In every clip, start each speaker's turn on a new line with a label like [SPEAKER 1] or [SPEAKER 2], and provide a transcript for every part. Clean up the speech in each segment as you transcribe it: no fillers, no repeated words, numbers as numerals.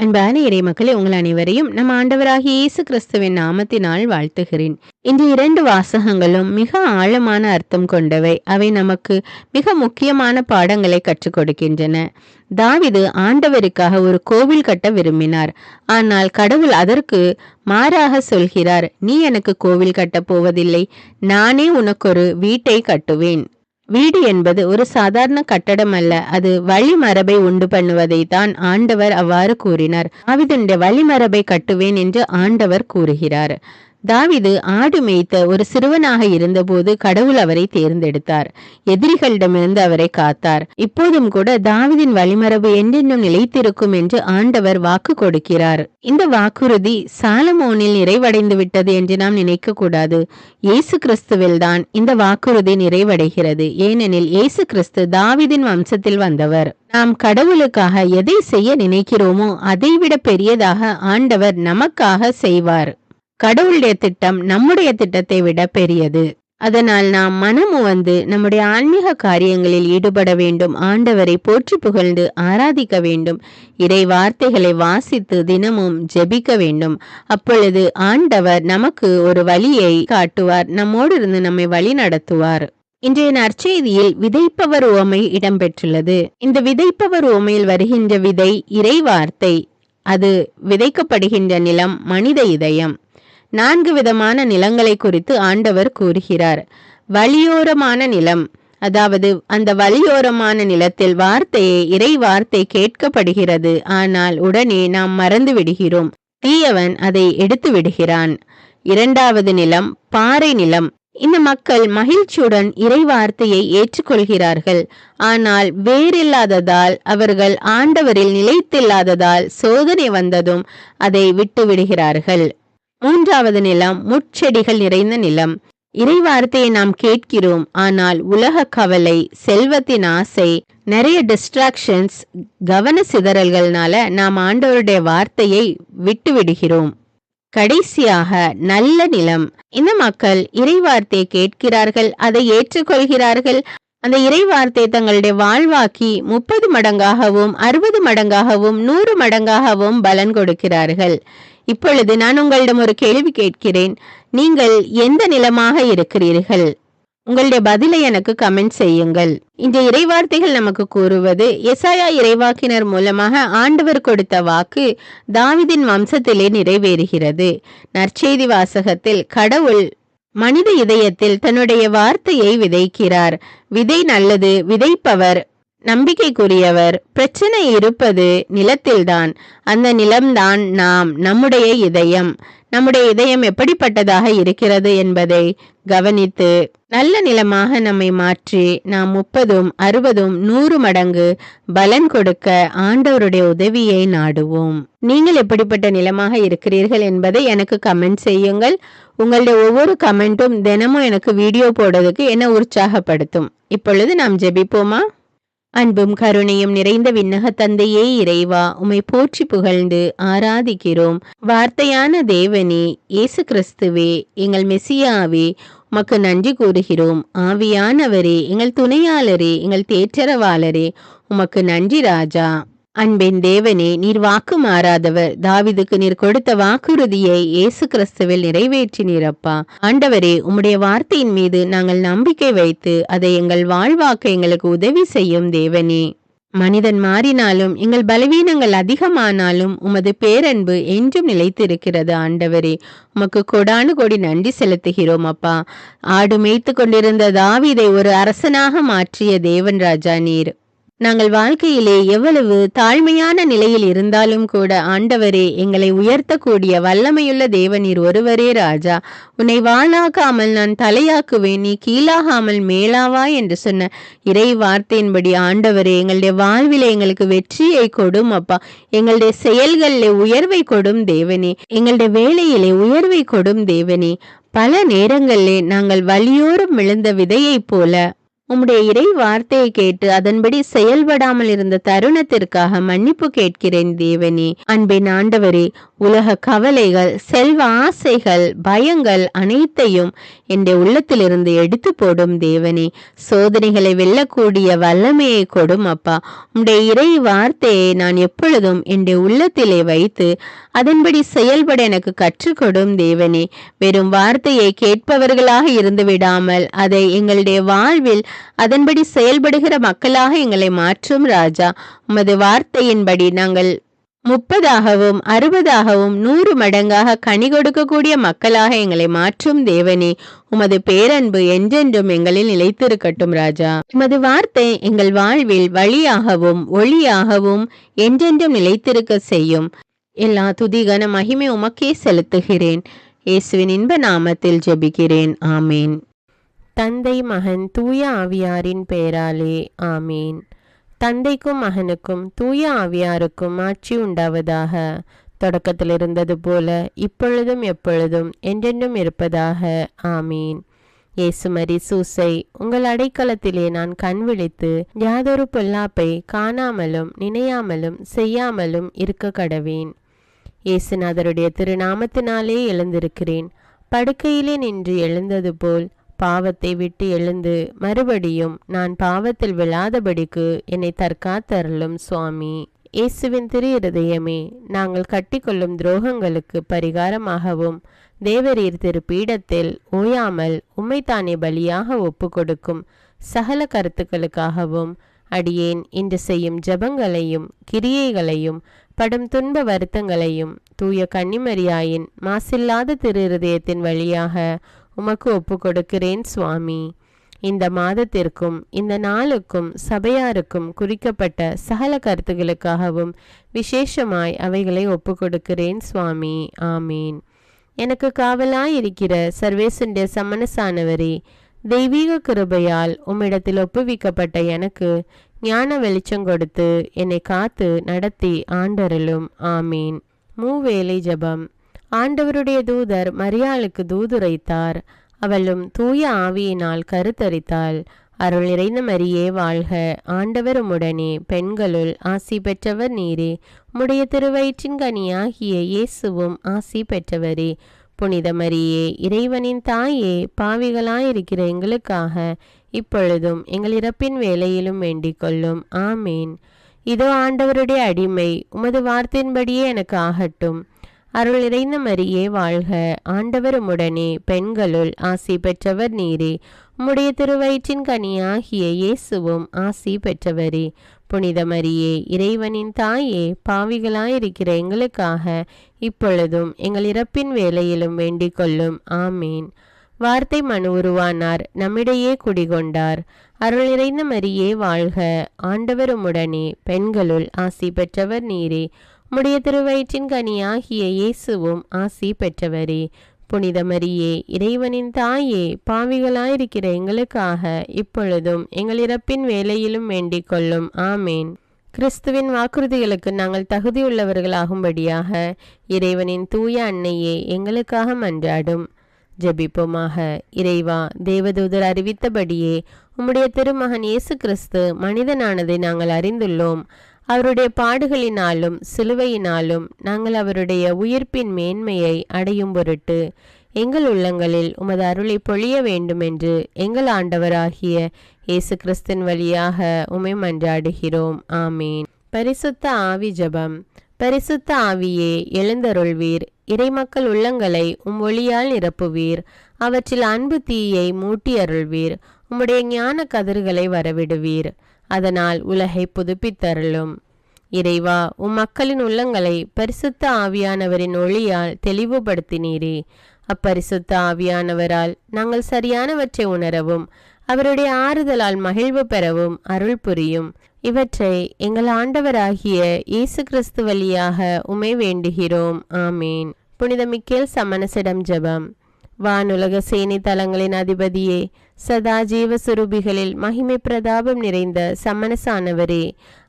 [SPEAKER 1] அன்பான இறை மக்களே, உங்கள் அனைவரையும் நம் ஆண்டவராகிய இயேசு கிறிஸ்துவின் நாமத்தினால் வாழ்த்துகிறேன். இந்த 2 வாசகங்களும் மிக ஆழமான அர்த்தம் கொண்டவை. அவை நமக்கு மிக முக்கியமான பாடங்களை கற்றுக் கொடுக்கின்றன. தாவீது ஆண்டவருக்காக ஒரு கோவில் கட்ட விரும்பினார். ஆனால் கடவுள் அதற்கு மாறாக சொல்கிறார், நீ எனக்கு கோவில் கட்டப் போவதில்லை, நானே உனக்கொரு வீட்டை கட்டுவேன். வீடு என்பது ஒரு சாதாரண கட்டடம் அல்ல, அது வழிமரபை உண்டு பண்ணுவதை தான் ஆண்டவர் அவ்வாறு கூறினார். தாவீதுடைய வழிமரபை கட்டுவேன் என்று ஆண்டவர் கூறுகிறார். தாவீது ஆடு மேய்த்த ஒரு சிறுவனாக இருந்தபோது கடவுள் அவரை தேர்ந்தெடுத்தார். எதிரிகளிடமிருந்து அவரை காத்தார். இப்போதும் கூட தாவீதின் வழிமரபு என்றென்றும் நிலைத்திருக்கும் என்று ஆண்டவர் வாக்கு கொடுக்கிறார். இந்த வாக்குறுதி சாலமோனில் நிறைவடைந்து விட்டது என்று நாம் நினைக்க கூடாது. இயேசு கிறிஸ்துவில் தான் இந்த வாக்குறுதி நிறைவடைகிறது. ஏனெனில் இயேசு கிறிஸ்து தாவீதின் வம்சத்தில் வந்தவர். நாம் கடவுளுக்காக எதை செய்ய நினைக்கிறோமோ அதைவிட பெரியதாக ஆண்டவர் நமக்காக செய்வார். கடவுளுடைய திட்டம் நம்முடைய திட்டத்தை விட பெரியது. அதனால் நாம் மனமுவந்து நம்முடைய ஆன்மீக காரியங்களில் ஈடுபட வேண்டும். ஆண்டவரை போற்றி புகழ்ந்து ஆராதிக்க வேண்டும். இறை வார்த்தைகளை வாசித்து தினமும் ஜெபிக்க வேண்டும். அப்பொழுது ஆண்டவர் நமக்கு ஒரு வழியை காட்டுவார், நம்மோடு இருந்து நம்மை வழி நடத்துவார். இன்றைய நற்செய்தியில் விதைப்பவர் உவமை இடம்பெற்றுள்ளது. இந்த விதைப்பவர் உவமையில் வருகின்ற விதை இறை வார்த்தை. அது விதைக்கப்படுகின்ற நிலம் மனித இதயம். 4 விதமான நிலங்களை குறித்து ஆண்டவர் கூறுகிறார். வழியோரமான நிலம், அதாவது அந்த வழியோரமான நிலத்தில் இறை வார்த்தை கேட்கப்படுகிறது. ஆனால் உடனே நாம் மறந்து விடுகிறோம். தீயவன் அதை எடுத்து விடுகிறான். 2வது நிலம் பாறை நிலம். இந்த மக்கள் மகிழ்ச்சியுடன் இறை வார்த்தையை ஏற்றுக்கொள்கிறார்கள். ஆனால் வேறில்லாததால், அவர்கள் ஆண்டவரில் நிலைத்தில்லாததால் சோதனை வந்ததும் அதை விட்டு விடுகிறார்கள். 3வது நிலம் முட்செடிகள் நிறைந்த நிலம். இறை வார்த்தையை நாம் கேட்கிறோம், ஆனால் உலக கவலை, செல்வத்தின் ஆசை, நிறைய டிஸ்ட்ராக்ஷன்ஸ், கவன சிதறல்கள்னால நாம் ஆண்டவருடைய வார்த்தையை விட்டு விடுகிறோம். கடைசியாக நல்ல நிலம். இந்த மக்கள் இறை வார்த்தையை கேட்கிறார்கள், அதை ஏற்றுக்கொள்கிறார்கள். அந்த இறை வார்த்தை தங்களுடைய வாழ்வாக்கி 30 மடங்காகவும் 60 மடங்காகவும் 100 மடங்காகவும் பலன் கொடுக்கிறார்கள். இப்பொழுது நான் உங்களிடம் ஒரு கேள்வி கேட்கிறேன். நீங்கள் எந்த நிலமாக இருக்கிறீர்கள்? உங்களுடைய பதிலை எனக்கு கமெண்ட் செய்யுங்கள். இந்த இறைவார்த்தைகள் நமக்கு கூறுவது, எசாயா இறைவாக்கினர் மூலமாக ஆண்டவர் கொடுத்த வாக்கு தாவீதின் வம்சத்திலே நிறைவேறுகிறது. நற்செய்தி வாசகத்தில் கடவுள் மனித இதயத்தில் தன்னுடைய வார்த்தையை விதைக்கிறார். விதை நல்லது, விதைப்பவர் நம்பிக்கைக்குரியவர். பிரச்சனை இருப்பது நிலத்தில்தான். அந்த நிலம்தான் நம்முடைய இதயம். நம்முடைய இதயம் எப்படிப்பட்டதாக இருக்கிறது என்பதை கவனித்து நல்ல நிலமாக நம்மை மாற்றி நாம் 30, 60, 100 மடங்கு பலன் கொடுக்க ஆண்டவருடைய உதவியை நாடுவோம். நீங்கள் எப்படிப்பட்ட நிலமாக இருக்கிறீர்கள் என்பதை எனக்கு கமெண்ட் செய்யுங்கள். உங்களுடைய ஒவ்வொரு கமெண்ட்டும் தினமும் எனக்கு வீடியோ போடுறதுக்கு என்ன உற்சாகப்படுத்தும். இப்பொழுது நாம் ஜெபிப்போமா? அன்பும் கருணையும் நிறைந்த விண்ணக தந்தையே இறைவா, உம்மை போற்றி புகழ்ந்து ஆராதிக்கிறோம். வார்த்தையான தேவனே, இயேசு கிறிஸ்துவே, எங்கள் மெசியாவே, உமக்கு நன்றி கூறுகிறோம். ஆவியானவரே, எங்கள் துணையாளரே, எங்கள் தேற்றரவாளரே, உமக்கு நன்றி ராஜா. அன்பின் தேவனே, நீர் வாக்கு மாறாதவர். தாவீதுக்கு நீர் கொடுத்த வாக்குறுதியை இயேசு கிறிஸ்துவில் நிறைவேற்றினீரப்பா. ஆண்டவரே, உம்முடைய வார்த்தையின் மீது நாங்கள் நம்பிக்கை வைத்து அதை எங்கள் வாழ்வாக்க எங்களுக்கு உதவி செய்யும் தேவனே. மனிதன் மாறினாலும், எங்கள் பலவீனங்கள் அதிகமானாலும் உமது பேரன்பு என்றும் நிலைத்திருக்கிறது. ஆண்டவரே, உமக்கு கொடானு கோடி நன்றி செலுத்துகிறோம் அப்பா. ஆடு மேய்த்து கொண்டிருந்த தாவீதை ஒரு அரசனாக மாற்றிய தேவன் ராஜா நீர். நாங்கள் வாழ்க்கையிலே எவ்வளவு தாழ்மையான நிலையில் இருந்தாலும் கூட ஆண்டவரே, எங்களை உயர்த்தக்கூடிய வல்லமையுள்ள தேவன் நீர் ஒருவரே ராஜா. உன்னை வாளாக்காமல் நான் தலையாக்குவேன், நீ கீழாகாமல் மேலாவா என்று சொன்ன இறை வார்த்தையின்படி ஆண்டவரே, எங்களுடைய வாழ்விலே எங்களுக்கு வெற்றியை கொடும் அப்பா. எங்களுடைய செயல்களிலே உயர்வை கொடும் தேவனே. எங்களுடைய வேலையிலே உயர்வை கொடும் தேவனே. பல நேரங்களிலே நாங்கள் வழியோரம் விழுந்த விதையைப் போல உம்முடைய இறை வார்த்தையை கேட்டு அதன்படி செயல்படாமல் இருந்த தருணத்திற்காக மன்னிப்பு கேட்கிறேன் தேவனே. அன்பின் ஆண்டவரே, உலக கவலைகள், செல்வ ஆசைகள், பயங்கள் அனைத்தையும் என்னுடைய உள்ளத்திலிருந்து எடுத்து போடும் தேவனே. சோதனைகளை வெல்லக்கூடிய வல்லமையை கொடும் அப்பா. உம்முடைய இறை வார்த்தையை நான் எப்பொழுதும் என்னுடைய உள்ளத்திலே வைத்து அதன்படி செயல்பட எனக்கு கற்றுக்கொடும் தேவனே. வெறும் வார்த்தையை கேட்பவர்களாக இருந்து விடாமல் அதை எங்களுடைய வாழ்வில் அதன்படி செயல்படுகிற மக்களாக எங்களை மாற்றும் ராஜா. உமது வார்த்தையின்படி நாங்கள் 30ஆகவும் 60ஆகவும் 100 மடங்காக கனி கொடுக்கக்கூடிய மக்களாக எங்களை மாற்றும் தேவனே. உமது பேரன்பு என்றென்றும் எங்களில் நிலைத்திருக்கட்டும் ராஜா. உமது வார்த்தை எங்கள் வாழ்வில் வழியாகவும் ஒளியாகவும் என்றென்றும் நிலைத்திருக்க செய்யும். எல்லா துதிகன மகிமை உமக்கே செலுத்துகிறேன். இயேசுவின் இன்ப நாமத்தில் ஜெபிக்கிறேன். ஆமேன்.
[SPEAKER 2] தந்தை மகன் தூய ஆவியாரின் பெயராலே ஆமீன். தந்தைக்கும் மகனுக்கும் தூய ஆவியாருக்கும் ஆட்சி உண்டாவதாக. தொடக்கத்தில் இருந்தது போல இப்பொழுதும் எப்பொழுதும் என்றென்றும் இருப்பதாக. ஆமீன். இயேசுமரி சூசை, உங்கள் அடைக்கலத்திலே நான் கண் விழித்து யாதொரு பொல்லாப்பை காணாமலும் நினையாமலும் செய்யாமலும் இருக்க கடவேன். இயேசுநாதருடைய திருநாமத்தினாலே எழுந்திருக்கிறேன். படுக்கையிலே நின்று எழுந்தது போல் பாவத்தை விட்டு எழுந்து மறுபடியும் நான் பாவத்தில் விழாதபடிக்கு என்னை தற்காத்தருளும் சுவாமி. இயேசுவின் திரு இருதயமே, நாங்கள் கட்டிக்கொள்ளும் துரோகங்களுக்கு பரிகாரமாகவும் தேவரீர் திரு பீடத்தில் ஓயாமல் உம்மைத்தானே பலியாக ஒப்பு கொடுக்கும் சகல கருத்துக்களுக்காகவும் அடியேன் இன்று செய்யும் ஜபங்களையும் கிரியைகளையும் படும் துன்ப வருத்தங்களையும் தூய கன்னிமரியாயின் மாசில்லாத திரு இருதயத்தின் வழியாக உமக்கு ஒப்பு கொடுக்கிறேன் சுவாமி. இந்த மாதத்திற்கும் இந்த நாளுக்கும் சபையாருக்கும் குறிக்கப்பட்ட சகல கருத்துகளுக்காகவும் விசேஷமாய் அவைகளை ஒப்பு கொடுக்கிறேன் சுவாமி. ஆமீன். எனக்கு காவலாயிருக்கிற சர்வேசுடைய சமனசானவரே, தெய்வீக கிருபையால் உம்மிடத்தில் ஒப்புவிக்கப்பட்ட எனக்கு ஞான வெளிச்சம் கொடுத்து என்னை காத்து நடத்தி ஆண்டருளும். ஆமீன். மூவேளை ஜபம். ஆண்டவருடைய தூதர் மரியாளுக்கு தூதுரைத்தார். அவளும் தூய ஆவியினால் கருத்தரித்தாள். அருள் நிறைந்த மரியே வாழ்க, ஆண்டவர் உம்முடனே, பெண்களுள் ஆசி பெற்றவர் நீரே. உம்முடைய திருவயிற்றின் கனியாகிய இயேசுவும் ஆசி பெற்றவரே. புனித மரியே, இறைவனின் தாயே, பாவிகளாயிருக்கிற எங்களுக்காக இப்பொழுதும் எங்கள் இறப்பின் வேளையிலும் வேண்டிக் கொள்ளும். ஆமேன். இதோ ஆண்டவருடைய அடிமை, உமது வார்த்தையின்படியே எனக்கு ஆகட்டும். அருள் நிறைந்த மரியே வாழ்க, ஆண்டவர் உம்முடனே, பெண்களுள் ஆசி பெற்றவர் நீரே. உம்முடைய திருவயிற்றின் கனியாகிய இயேசுவும் ஆசி பெற்றவரே. புனித மரியே, இறைவனின் தாயே, பாவிகளாயிருக்கிற எங்களுக்காக இப்பொழுதும் எங்கள் இறப்பின் வேளையிலும் வேண்டிக் கொள்ளும். ஆமேன். வார்த்தை மனு உருவானார், நம்மிடையே குடிகொண்டார். அருள் நிறைந்த மரியே வாழ்க, ஆண்டவர் உம்முடனே, பெண்களுள் ஆசி பெற்றவர் நீரே. உம்முடைய திருவயிற்றின் கனியாகிய இயேசுவும் ஆசி பெற்றவரே. புனித மரியே, இறைவனின் தாயே, பாவிகளாயிருக்கிற எங்களுக்காக இப்பொழுதும் எங்கள் இறப்பின் வேளையிலும் வேண்டிக் கொள்ளும். ஆமேன். கிறிஸ்துவின் வாக்குறுதிகளுக்கு நாங்கள் தகுதியுள்ளவர்களாகும்படியாக இறைவனின் தூய அன்னையே எங்களுக்காக மன்றாடும். ஜெபிப்போமாக. இறைவா, தேவதூதர் அறிவித்தபடியே உம்முடைய திருமகன் இயேசு கிறிஸ்து மனிதனானதை நாங்கள் அறிந்துள்ளோம். அவருடைய பாடுகளினாலும் சிலுவையினாலும் நாங்கள் அவருடைய உயிர்ப்பின் மேன்மையை அடையும் பொருட்டு எங்கள் உள்ளங்களில் உமது அருளை பொழிய வேண்டுமென்று எங்கள் ஆண்டவராகிய இயேசு கிறிஸ்தின் வழியாக உம்மை மன்றாடுகிறோம். ஆமீன். பரிசுத்த ஆவி ஜபம். பரிசுத்த ஆவியே, எழுந்தருள்வீர். இறைமக்கள் உள்ளங்களை ஒளியால் நிரப்புவீர். அவற்றில் அன்பு தீயை மூட்டி அருள்வீர். உம்முடைய ஞான கதிர்களை வரவிடுவீர். அதனால் உலகை புதுப்பித்தருளும். இறைவா, மக்களின் உள்ளங்களை பரிசுத்த ஆவியானவரின் ஒளியால் தெளிவுபடுத்தினீரே. அப்பரிசுத்த ஆவியானவரால் நாங்கள் சரியானவற்றை உணரவும் அவருடைய ஆறுதலால் மகிழ்வு பெறவும் அருள் புரியும். இவற்றை எங்கள் ஆண்டவராகிய இயேசு கிறிஸ்து வழியாக உம்மை வேண்டுகிறோம். ஆமீன். புனித மிக்கேல் சமணசிடம் ஜெபம். வானுலக சேனை தலங்களின் அதிபதியே, சதா ஜீவ சுரூபிகளில் மகிமை பிரதாபம் நிறைந்த சமணசானவரே,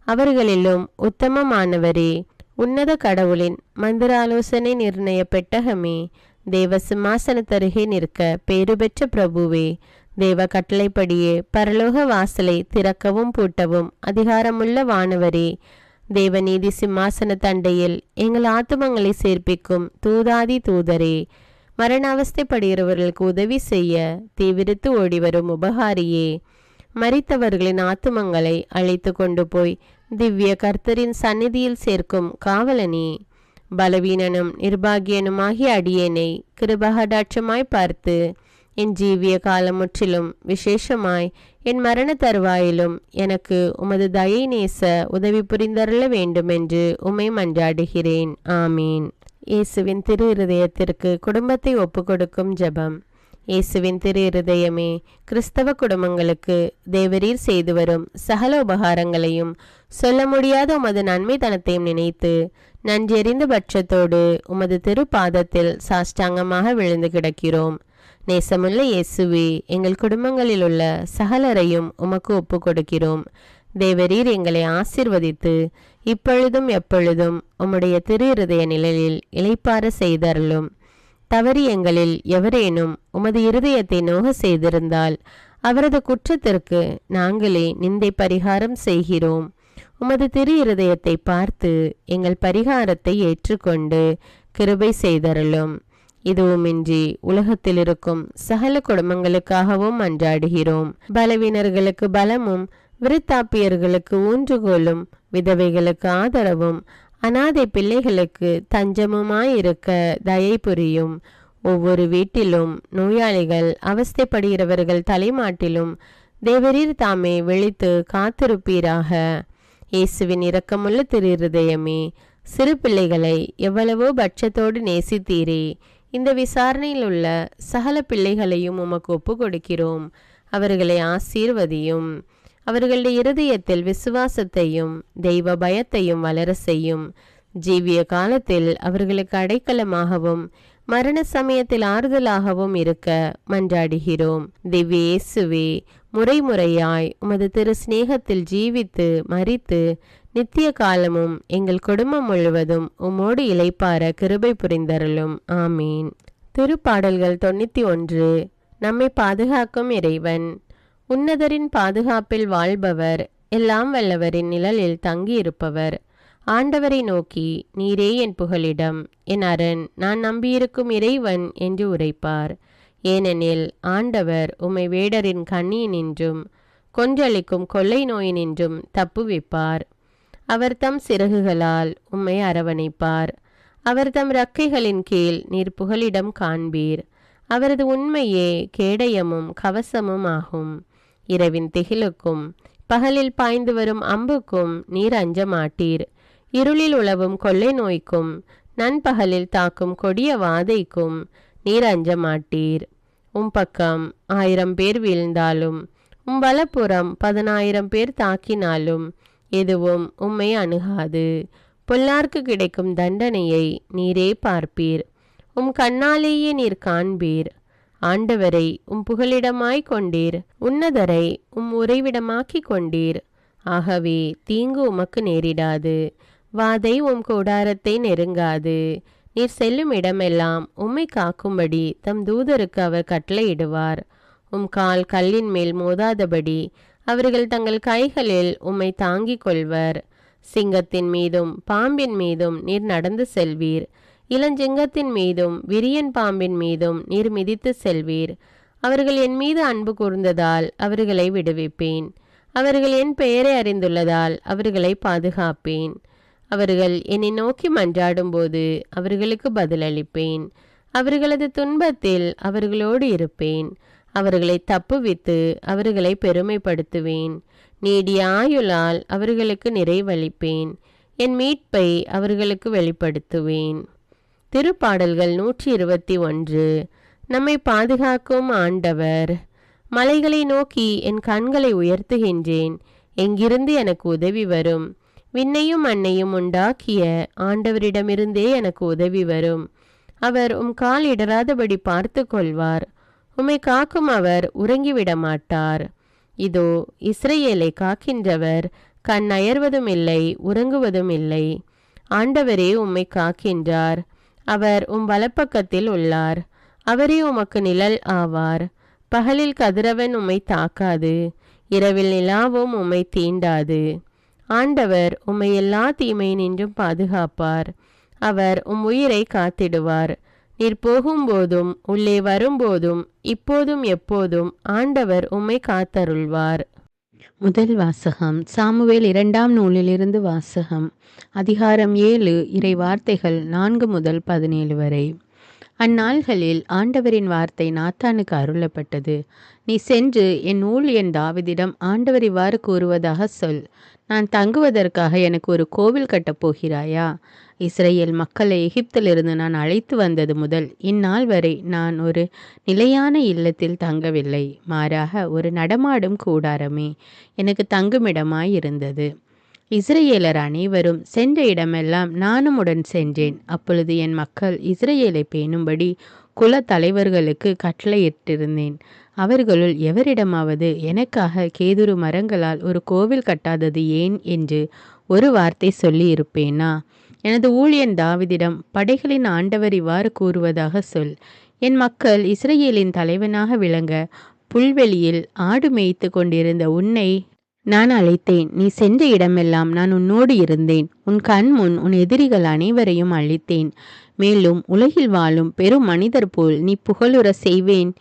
[SPEAKER 2] அவர்களிலும் உத்தமமானவரே, உன்னத கடவுளின் மந்திர ஆலோசனை நிர்ணய பெட்டகமே, தேவ சிம்மாசனத்தருகே நிற்க பேறு பெற்ற பிரபுவே, தேவ கட்டளைப்படியே பரலோக வாசலை திறக்கவும் பூட்டவும் அதிகாரமுள்ள வானவரே, தேவநீதி சிம்மாசன தண்டையில் எங்கள் ஆத்துமங்களை சேர்ப்பிக்கும் தூதாதி தூதரே, மரண அவஸ்தைப்படுகிறவர்களுக்கு உதவி செய்ய தீவிரித்து ஓடிவரும் உபகாரியே, மரித்தவர்களின் ஆத்துமங்களை அழைத்து கொண்டு போய் திவ்ய கர்த்தரின் சந்நிதியில் சேர்க்கும் காவலனே, பலவீனனும் நிர்பாகியனுமாகிய அடியேனை கிருபகடாட்சமாய் பார்த்து என் ஜீவிய காலம் முற்றிலும் விசேஷமாய் என் மரண தருவாயிலும் எனக்கு உமது தயை நேச உதவி புரிந்தருள வேண்டுமென்று உம்மை மன்றாடுகிறேன். ஆமீன். இயேசுவின் திரு இருதயத்திற்கு குடும்பத்தை ஒப்புக்கொடுக்கும் ஜெபம். இயேசுவின் திரு இருதயமே, கிறிஸ்தவ குடும்பங்களுக்கு தேவரீர் செய்து வரும் சகல உபகாரங்களையும் சொல்ல முடியாத உமது நன்மைத்தனத்தையும் நினைத்து நன்றெறிந்த பட்சத்தோடு உமது திரு பாதத்தில் சாஷ்டாங்கமாக விழுந்து கிடக்கிறோம். நேசமுள்ள இயேசுவே, எங்கள் குடும்பங்களில் உள்ள சகலரையும் உமக்கு ஒப்பு கொடுக்கிறோம். தேவரீர் எங்களை ஆசிர்வதித்து இப்பொழுதும் எப்பொழுதும் உம்முடைய திரு இருதய நிழலில் இளைப்பாற செய்தருளும். தவறி எங்களில் எவரேனும் உமது இருதயத்தை நோக செய்திருந்தால் அவரது குற்றத்திற்கு நாங்களே நிந்தை பரிகாரம் செய்கிறோம். உமது திரு இருதயத்தை பார்த்து எங்கள் பரிகாரத்தை ஏற்றுக்கொண்டு கிருபை செய்தருளும். இதுவுமின்றி உலகத்தில் இருக்கும் சகல குடும்பங்களுக்காகவும் மன்றாடுகிறோம். பலவீனர்களுக்கு பலமும், விருத்தாப்பியர்களுக்கு ஊன்றுகோலும், விதவைகளுக்கு ஆதரவும், அனாதை பிள்ளைகளுக்கு தஞ்சமுமாயிருக்க தயை புரியும். ஒவ்வொரு வீட்டிலும் நோயாளிகள் அவஸ்தைப்படுகிறவர்கள் தலைமாட்டிலும் தேவரீர் தாமே விழித்து காத்திருப்பீராக. இயேசுவின் இரக்கமுள்ள திரு இருதயமே, சிறு பிள்ளைகளை எவ்வளவோ பட்சத்தோடு நேசித்தீரே. இந்த விசாரணையில் உள்ள சகல பிள்ளைகளையும் உமக்கு ஒப்பு கொடுக்கிறோம். அவர்களை ஆசீர்வதியும். அவர்களுடைய இருதயத்தில் விசுவாசத்தையும் தெய்வ பயத்தையும் வளர செய்யும். ஜீவிய காலத்தில் அவர்களுக்கு அடைக்கலமாகவும் மரண சமயத்தில் ஆறுதலாகவும் இருக்க மன்றாடுகிறோம். திவ்ய இயேசுவே, முறைமுறையாய் உமது திரு சிநேகத்தில் ஜீவித்து மரித்து நித்திய காலமும் எங்கள் குடும்பம் முழுவதும் உம்மோடு இளைப்பார கிருபை புரிந்தருளும். ஆமீன். திருப்பாடல்கள் 91. நம்மை பாதுகாக்கும் இறைவன். உன்னதரின் பாதுகாப்பில் வாழ்பவர், எல்லாம் வல்லவரின் நிழலில் தங்கியிருப்பவர். ஆண்டவரை நோக்கி, நீரே என் புகலிடம், என் அரண், நான் நம்பியிருக்கும் இறைவன் என்று உரைப்பார். ஏனெனில் ஆண்டவர் உம்மை வேடரின் கண்ணியினின்றும் கொன்றளிக்கும் கொள்ளை நோயினின்றும் தப்புவிப்பார். அவர் தம் சிறகுகளால் உம்மை அரவணைப்பார். அவர் தம் இறக்கைகளின் கீழ் நீர் புகலிடம் காண்பீர். அவரது உண்மையே கேடயமும் கவசமும் ஆகும். இரவின் திகிலுக்கும் பகலில் பாய்ந்து வரும் அம்புக்கும் நீர் அஞ்ச மாட்டீர். இருளில் உலவும் கொள்ளை நோய்க்கும் நண்பகலில் தாக்கும் கொடிய வாதைக்கும் நீர் அஞ்ச மாட்டீர். பக்கம் 1000 பேர் வீழ்ந்தாலும் வலப்புறம் 10,000 பேர் தாக்கினாலும் எதுவும் உம்மை அணுகாது. பொல்லார்க்கு கிடைக்கும் தண்டனையை நீரே பார்ப்பீர். கண்ணாலேயே நீர் காண்பீர். ஆண்டவரை புகலிடமாய் கொண்டீர். உன்னதரை உறைவிடமாக்கி கொண்டீர். ஆகவே தீங்கு உமக்கு நேரிடாது. வாதை கூடாரத்தை நெருங்காது. நீர் செல்லும் இடமெல்லாம் உம்மை காக்கும்படி தம் தூதருக்கு அவர் கட்டளையிடுவார். கால் கல்லின் மேல் மோதாதபடி அவர்கள் தங்கள் கைகளில் உம்மை தாங்கிக் கொள்வர். சிங்கத்தின் மீதும் பாம்பின் மீதும் நீர் நடந்து செல்வீர். இளஞ்சிங்கத்தின் மீதும் விரியன் பாம்பின் மீதும் நீர் மிதித்து செல்வீர். அவர்கள் என் மீது அன்பு கூர்ந்ததால் அவர்களை விடுவிப்பேன். அவர்கள் என் பெயரை அறிந்துள்ளதால் அவர்களை பாதுகாப்பேன். அவர்கள் என்னை நோக்கி மன்றாடும் போது அவர்களுக்கு பதிலளிப்பேன். அவர்களது துன்பத்தில் அவர்களோடு இருப்பேன். அவர்களை தப்புவித்து அவர்களை பெருமைப்படுத்துவேன். நீடிய ஆயுளால் அவர்களுக்கு நிறைவளிப்பேன். என் மீட்பை அவர்களுக்கு வெளிப்படுத்துவேன். திருப்பாடல்கள் 121. நம்மை பாதுகாக்கும் ஆண்டவர். மலைகளை நோக்கி என் கண்களை உயர்த்துகின்றேன். எங்கிருந்து எனக்கு உதவி வரும்? விண்ணையும் மண்ணையும் உண்டாக்கிய ஆண்டவரிடமிருந்தே எனக்கு உதவி வரும். அவர் கால் இடராதபடி பார்த்து கொள்வார். உம்மை காக்கும் அவர் உறங்கிவிட மாட்டார். இதோ இஸ்ரவேலை காக்கின்றவர் கண் அயர்வதும் இல்லை, உறங்குவதும் இல்லை. ஆண்டவரே உம்மை காக்கின்றார். அவர் வலப்பக்கத்தில் உள்ளார். அவரே உமக்கு நிழல் ஆவார். பகலில் கதிரவன் உம்மை தாக்காது, இரவில் நிலாவும் உம்மை தீண்டாது. ஆண்டவர் உம்மை எல்லா தீமையினின்றும் பாதுகாப்பார். அவர் உம் உயிரை காத்திடுவார். நீர் போகும்போதும் உள்ளே வரும்போதும் இப்போதும் எப்போதும் ஆண்டவர் உம்மை காத்தருள்வார்.
[SPEAKER 1] முதல் வாசகம் சாமுவேல் 2ஆம் நூலிலிருந்து வாசகம். அதிகாரம் 7, இறை வார்த்தைகள் 4 முதல் 17 வரை. அந்நாள்களில் ஆண்டவரின் வார்த்தை நாத்தானுக்கு அருளப்பட்டது. நீ சென்று என் ஊழியன் தாவீதிடம் ஆண்டவர் இவ்வாறு கூறுவதாக சொல். நான் தங்குவதற்காக எனக்கு ஒரு கோவில் கட்டப் போகிறாயா? இஸ்ரேல் மக்களை எகிப்திலிருந்து நான் அழைத்து வந்தது முதல் இந்நாள் வரை நான் ஒரு நிலையான இல்லத்தில் தங்கவில்லை. மாறாக ஒரு நடமாடும் கூடாரமே எனக்கு தங்குமிடமாய் இருந்தது. இஸ்ரேலர் அனைவரும் சென்ற இடமெல்லாம் நானும் உடன் சென்றேன். அப்பொழுது என் மக்கள் இஸ்ரேலை பேணும்படி குல தலைவர்களுக்கு கட்டளையிட்டிருந்தேன். அவர்களுள் எவரிடமாவது எனக்காக கேதுரு மரங்களால் ஒரு கோவில் கட்டாதது ஏன் என்று ஒரு வார்த்தை சொல்லி இருப்பேனா? எனது ஊழியன் தாவீதிடம் படைகளின் ஆண்டவர் இவ்வாறு கூறுவதாக சொல். என் மக்கள் இஸ்ரேலின் தலைவனாக விளங்க புல்வெளியில் ஆடு மேய்த்து கொண்டிருந்த உன்னை நான் அழைத்தேன். நீ சென்ற இடமெல்லாம் நான் உன்னோடு இருந்தேன். உன் கண் முன் உன் எதிரிகள் அனைவரையும் அழித்தேன். மேலும் உலகில் வாழும் பெரும் மனிதர் போல் நீ புகழுற செய்வேன்.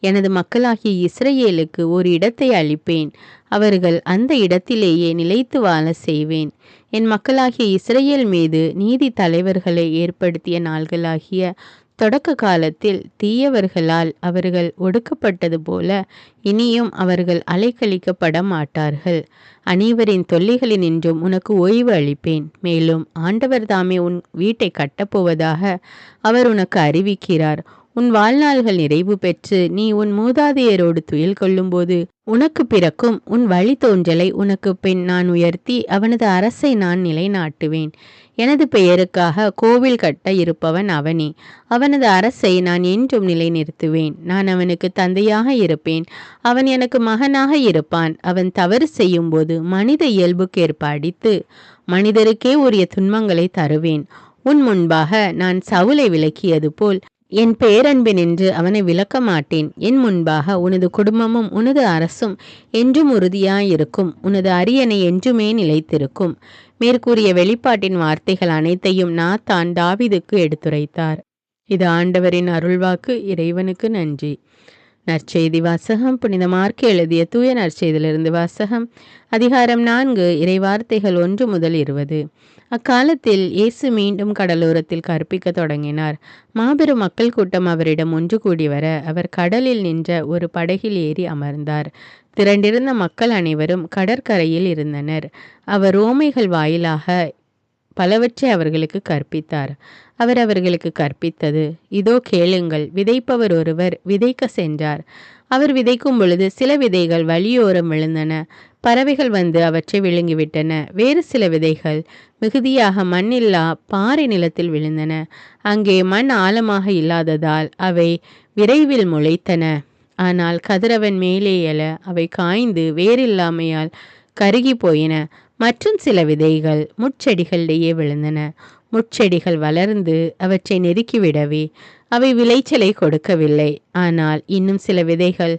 [SPEAKER 1] எனது மக்களாகிய இஸ்ரேலுக்கு ஒரு இடத்தை அளிப்பேன். அவர்கள் அந்த இடத்திலேயே நிலைத்து வாழ செய்வேன். என் மக்களாகிய இஸ்ரேல் மீது நீதி தலைவர்களை ஏற்படுத்திய நாள்களாகிய தொடக்க காலத்தில் தீயவர்களால் அவர்கள் ஒடுக்கப்பட்டது போல இனியும் அவர்கள் அலைக்கழிக்கப்பட மாட்டார்கள். அனைவரின் தொல்லைகளினின்றும் உனக்கு ஓய்வு அளிப்பேன். மேலும் ஆண்டவர் தாமே உன் வீட்டை கட்டப்போவதாக அவர் உனக்கு அறிவிக்கிறார். உன் வாழ்நாள்கள் நிறைவு பெற்று நீ உன் மூதாதையரோடு துயில் கொள்ளும்போது உனக்கு பிறக்கும் உன் வழித்தோன்றலை உனக்கு பின் நான் உயர்த்தி அவனது அரசை நான் நிலைநாட்டுவேன். எனது பெயருக்காக கோவில் கட்ட இருப்பவன் அவனே. அவனது அரசை நான் என்றும் நிலைநிறுத்துவேன். நான் அவனுக்கு தந்தையாக இருப்பேன். அவன் எனக்கு மகனாக இருப்பான். அவன் தவறு செய்யும்போது மனித இயல்புக்கேற்ப அடித்து மனிதருக்கே உரிய துன்பங்களை தருவேன். உன் முன்பாக நான் சவுலை விலக்கியது போல் என் பேரன்பினின்று அவனை விலக்க மாட்டேன். என் முன்பாக உனது குடும்பமும் உனது அரசும் என்றும் உறுதியாயிருக்கும். உனது அரியணை என்றுமே நிலைத்திருக்கும். மேற்கூறிய வெளிப்பாட்டின் வார்த்தைகள் அனைத்தையும் நாத்தான் தாவீதுக்கு எடுத்துரைத்தார். இது ஆண்டவரின் அருள்வாக்கு. இறைவனுக்கு நன்றி. நற்செய்தி வாசகம். புனித மார்க்கு எழுதிய தூய நற்செய்தியிலிருந்து வாசகம். அதிகாரம் 4, இறை வார்த்தைகள் 1 முதல் 20. அக்காலத்தில் இயேசு மீண்டும் கடலோரத்தில் கற்பிக்க தொடங்கினார். மாபெரும் மக்கள் கூட்டம் அவரிடம் ஒன்று கூடி வர அவர் கடலில் நின்ற ஒரு படகில் ஏறி அமர்ந்தார். திரண்டிருந்த மக்கள் அனைவரும் கடற்கரையில் இருந்தனர். அவர் உவமைகள் வாயிலாக பலவற்றை அவர்களுக்கு கற்பித்தார். அவர் அவர்களுக்கு கற்பித்தது, இதோ கேளுங்கள். விதைப்பவர் ஒருவர் விதைக்க சென்றார். அவர் விதைக்கும் பொழுது சில விதைகள் வழியோரம் விழுந்தன. பறவைகள் வந்து அவற்றை விழுங்கிவிட்டன. வேறு சில விதைகள் மிகுதியாக மண்ணில்லா பாறை நிலத்தில் விழுந்தன. அங்கே மண் ஆழமாக இல்லாததால் அவை விரைவில் முளைத்தன. ஆனால் கதிரவன் மேலே எழ அவை காய்ந்து வேறில்லாமையால் கருகி போயின. மற்றும் சில விதைகள் முட்செடிகளிடையே விழுந்தன. முட்செடிகள் வளர்ந்து அவற்றை நெருக்கிவிடவே அவை விளைச்சலை கொடுக்கவில்லை. ஆனால் இன்னும் சில விதைகள்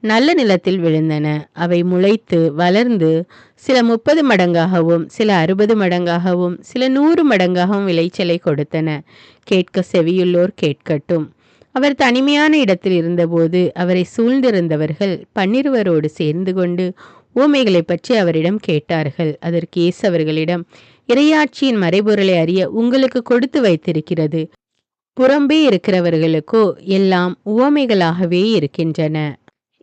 [SPEAKER 1] நல்ல நிலத்தில் விழுந்தன. அவை முளைத்து வளர்ந்து சில 30 மடங்காகவும் சில 60 மடங்காகவும் சில 100 மடங்காகவும் விளைச்சலை கொடுத்தன. கேட்க செவியுள்ளோர் கேட்கட்டும். அவர் தனிமையான இடத்தில் இருந்தபோது அவரை சூழ்ந்திருந்தவர்கள் 12 சேர்ந்து கொண்டு உவமைகளை பற்றி அவரிடம் கேட்டார்கள். அதற்கு இயேசு அவர்களிடம், இறையாட்சியின் மறைபொருளை அறிய உங்களுக்கு கொடுத்து வைத்திருக்கிறது. புறம்பே இருக்கிறவர்களுக்கோ எல்லாம் உவமைகளாகவே இருக்கின்றன.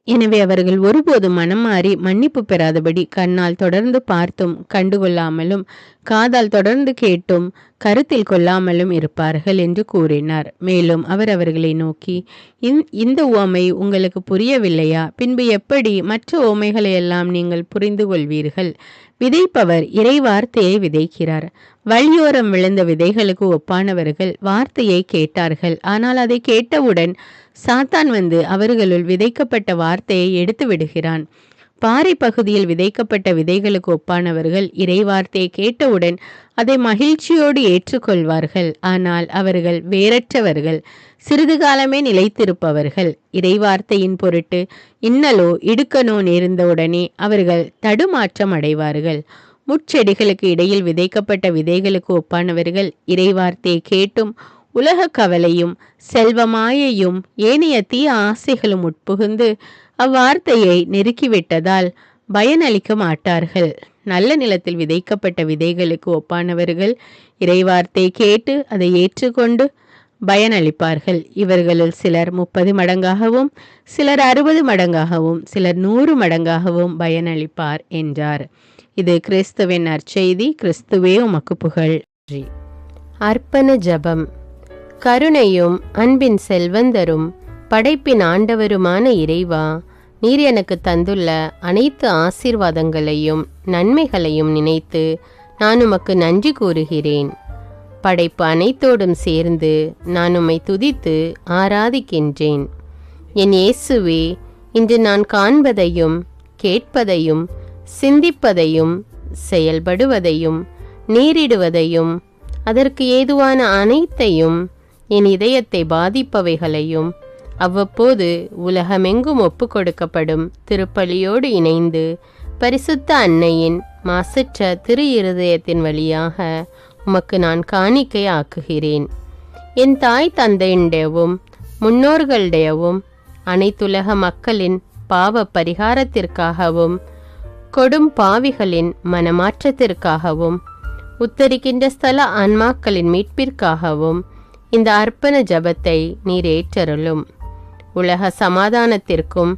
[SPEAKER 1] எனவே அவர்கள் ஒருபோதும் மனம் மாறி மன்னிப்பு பெறாதபடி கண்ணால் தொடர்ந்து பார்த்தும் கண்டுகொள்ளாமலும் காதால் தொடர்ந்து கேட்டும் கருத்தில் கொள்ளாமலும் இருப்பார்கள் என்று கூறினார். மேலும் அவர் அவர்களை நோக்கி, இந்த உவமை உங்களுக்கு புரியவில்லையா? பின்பு எப்படி மற்ற உவமைகளை எல்லாம் நீங்கள் புரிந்து கொள்வீர்கள்? விதைப்பவர் இறை வார்த்தையை விதைக்கிறார். வழியோரம் விழுந்த விதைகளுக்கு ஒப்பானவர்கள் வார்த்தையை கேட்டார்கள். ஆனால் அதை கேட்டவுடன் சாத்தான் வந்து அவர்களுள் விதைக்கப்பட்ட வார்த்தையை எடுத்து விடுகிறான். பாறை பகுதியில் விதைக்கப்பட்ட விதைகளுக்கு ஒப்பானவர்கள் இறைவார்த்தையை கேட்டவுடன் அதை மகிழ்ச்சியோடு ஏற்றுக்கொள்வார்கள். ஆனால் அவர்கள் வேறற்றவர்கள், சிறிது காலமே நிலைத்திருப்பவர்கள். இறைவார்த்தையின் பொருட்டு இன்னலோ இடுக்கணோ நேர்ந்தவுடனே அவர்கள் தடுமாற்றம் அடைவார்கள். முட்செடிகளுக்கு இடையில் விதைக்கப்பட்ட விதைகளுக்கு ஒப்பானவர்கள் இறைவார்த்தையை கேட்டும் உலக கவலையும் செல்வமாயையும் ஏனைய தீய ஆசைகளும் உட்புகுந்து அவ்வார்த்தையை நெருக்கிவிட்டதால் பயனளிக்க மாட்டார்கள். நல்ல நிலத்தில் விதைக்கப்பட்ட விதைகளுக்கு ஒப்பானவர்கள் இறைவார்த்தை கேட்டு அதை ஏற்றுக்கொண்டு பயனளிப்பார்கள். இவர்களுள் சிலர் 30 மடங்காகவும், சிலர் 60 மடங்காகவும், சிலர் 100 மடங்காகவும் பயனளிப்பார் என்றார். இது கிறிஸ்துவின் நற்செய்தி. கிறிஸ்துவே உமக்கு புகழ்.
[SPEAKER 2] அர்ப்பண ஜெபம். கருணையும் அன்பின் செல்வந்தரும் படைப்பின் ஆண்டவருமான இறைவா, நீர் எனக்கு தந்துள்ள அனைத்து ஆசீர்வாதங்களையும் நன்மைகளையும் நினைத்து நான் உமக்கு நன்றி கூறுகிறேன். படைப்பு அனைத்தோடும் சேர்ந்து நான் உம்மை துதித்து ஆராதிக்கின்றேன். என் இயேசுவே, இன்று நான் காண்பதையும் கேட்பதையும் சிந்திப்பதையும் செயல்படுவதையும் நேரிடுவதையும் அதற்கு ஏதுவான அனைத்தையும் என் இதயத்தை பாதிப்பவைகளையும் அவ்வப்போது உலகமெங்கும் ஒப்பு கொடுக்கப்படும் திருப்பலியோடு இணைந்து பரிசுத்த அன்னையின் மாசற்ற திரு இருதயத்தின் வழியாக உமக்கு நான் காணிக்கை ஆக்குகிறேன். என் தாய் தந்தையுடையவும் முன்னோர்களுடையவும் அனைத்துலக மக்களின் பாவ பரிகாரத்திற்காகவும் கொடும் பாவிகளின் மனமாற்றத்திற்காகவும் உத்தரிக்கின்ற ஸ்தல ஆன்மாக்களின் மீட்பிற்காகவும் இந்த அர்ப்பண ஜபத்தை நீர் ஏற்றருளும். உலக சமாதானத்திற்கும்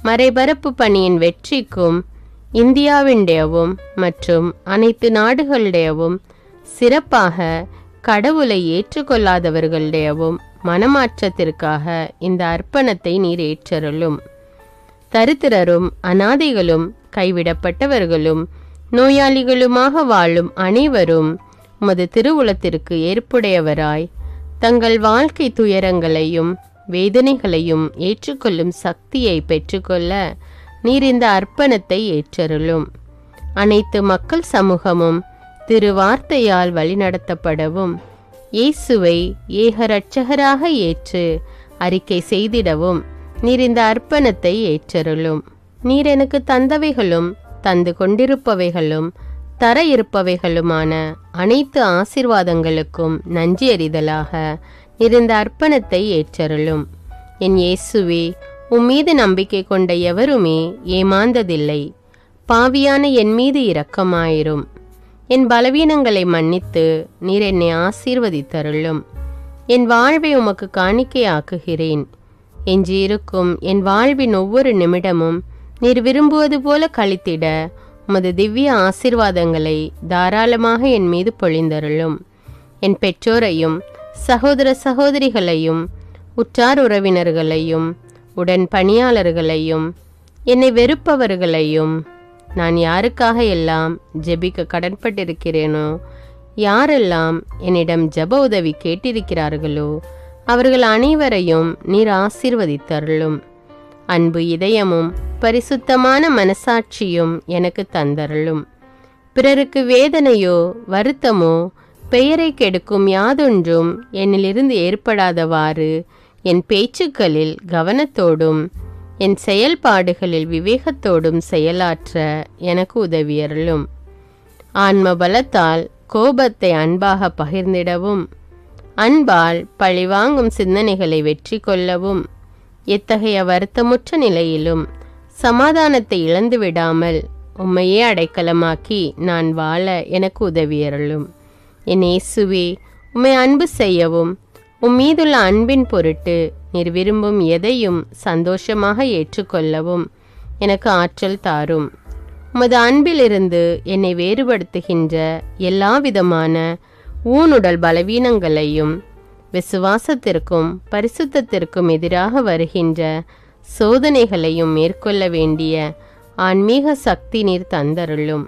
[SPEAKER 2] மறைபரப்பு பணியின் வெற்றிக்கும் இந்தியாவினுடையவும் மற்றும் அனைத்து நாடுகளுடையவும் சிறப்பாக கடவுளை ஏற்றுக்கொள்ளாதவர்களுடையவும் மனமாற்றத்திற்காக இந்த அர்ப்பணத்தை நீர் ஏற்றருளும். தரித்திரரும் அனாதைகளும் கைவிடப்பட்டவர்களும் நோயாளிகளுமாக வாழும் அனைவரும் உமது திருவுளத்திற்கு ஏற்புடையவராய் தங்கள் வாழ்க்கை துயரங்களையும் வேதனைகளையும் ஏற்றுக்கொள்ளும் சக்தியை பெற்றுக்கொள்ள நீர் இந்த அர்ப்பணத்தை ஏற்றருளும். அனைத்து மக்கள் சமூகமும் திருவார்த்தையால் வழிநடத்தப்படவும் இயேசுவை ஏக இரட்சகராக ஏற்று அறிக்கை செய்திடவும் நீர் இந்த அர்ப்பணத்தை ஏற்றருளும். நீர் எனக்கு தந்தவைகளும் தந்து கொண்டிருப்பவைகளும் தர இருப்பவைகளுமான அனைத்து ஆசீர்வாதங்களுக்கும் நன்றி அறிதலாக நீர் இந்த அர்ப்பணத்தை ஏற்றருளும். என் இயேசுவே, உம்மீது நம்பிக்கை கொண்ட எவருமே ஏமாந்ததில்லை. பாவியான என் மீது இரக்கமாயிரும். என் பலவீனங்களை மன்னித்து நீர் என்னை ஆசீர்வதித்தருளும். என் வாழ்வை உமக்கு காணிக்கையாக்குகிறேன். எஞ்சியிருக்கும் என் வாழ்வின் ஒவ்வொரு நிமிடமும் நீர் விரும்புவது போல கழித்திட உமது திவ்ய ஆசீர்வாதங்களை தாராளமாக என் மீது பொழிந்தருளும். என் பெற்றோரையும் சகோதர சகோதரிகளையும் உற்றார் உறவினர்களையும் உடன் பணியாளர்களையும் என்னை வெறுப்பவர்களையும் நான் யாருக்காக எல்லாம் ஜெபிக்க கடன்பட்டிருக்கிறேனோ, யாரெல்லாம் என்னிடம் ஜெப உதவி கேட்டிருக்கிறார்களோ அவர்கள் அனைவரையும் நீர் ஆசீர்வதித்தருளும். அன்பு இதயமும் பரிசுத்தமான மனசாட்சியும் எனக்கு தந்தருளும். பிறருக்கு வேதனையோ வருத்தமோ பெயரை கெடுக்கும் யாதொன்றும் என்னிலிருந்து ஏற்படாதவாறு என் பேச்சுக்களில் கவனத்தோடும் என் செயல்பாடுகளில் விவேகத்தோடும் செயலாற்ற எனக்கு உதவியருளும். ஆன்ம பலத்தால் கோபத்தை அன்பாக பகிர்ந்திடவும் அன்பால் பழிவாங்கும் சிந்தனைகளை வெற்றி கொள்ளவும் எத்தகைய வருத்தமுற்ற நிலையிலும் சமாதானத்தை இழந்து விடாமல் உம்மையே அடைக்கலமாக்கி நான் வாழ எனக்கு உதவியருளும். என் இயேசுவே, உம்மை அன்பு செய்யவும் உம்மீதுள்ள அன்பின் பொருட்டு நீர் விரும்பும் எதையும் சந்தோஷமாக ஏற்றுக்கொள்ளவும் எனக்கு ஆற்றல் தாரும். உமது அன்பிலிருந்து என்னை வேறுபடுத்துகின்ற எல்லா விதமான ஊனுடல் பலவீனங்களையும் விசுவாசத்திற்கும் பரிசுத்தத்திற்கும் எதிராக வருகின்ற சோதனைகளையும் மேற்கொள்ள வேண்டிய ஆன்மீக சக்தி நீர் தந்தருளும்.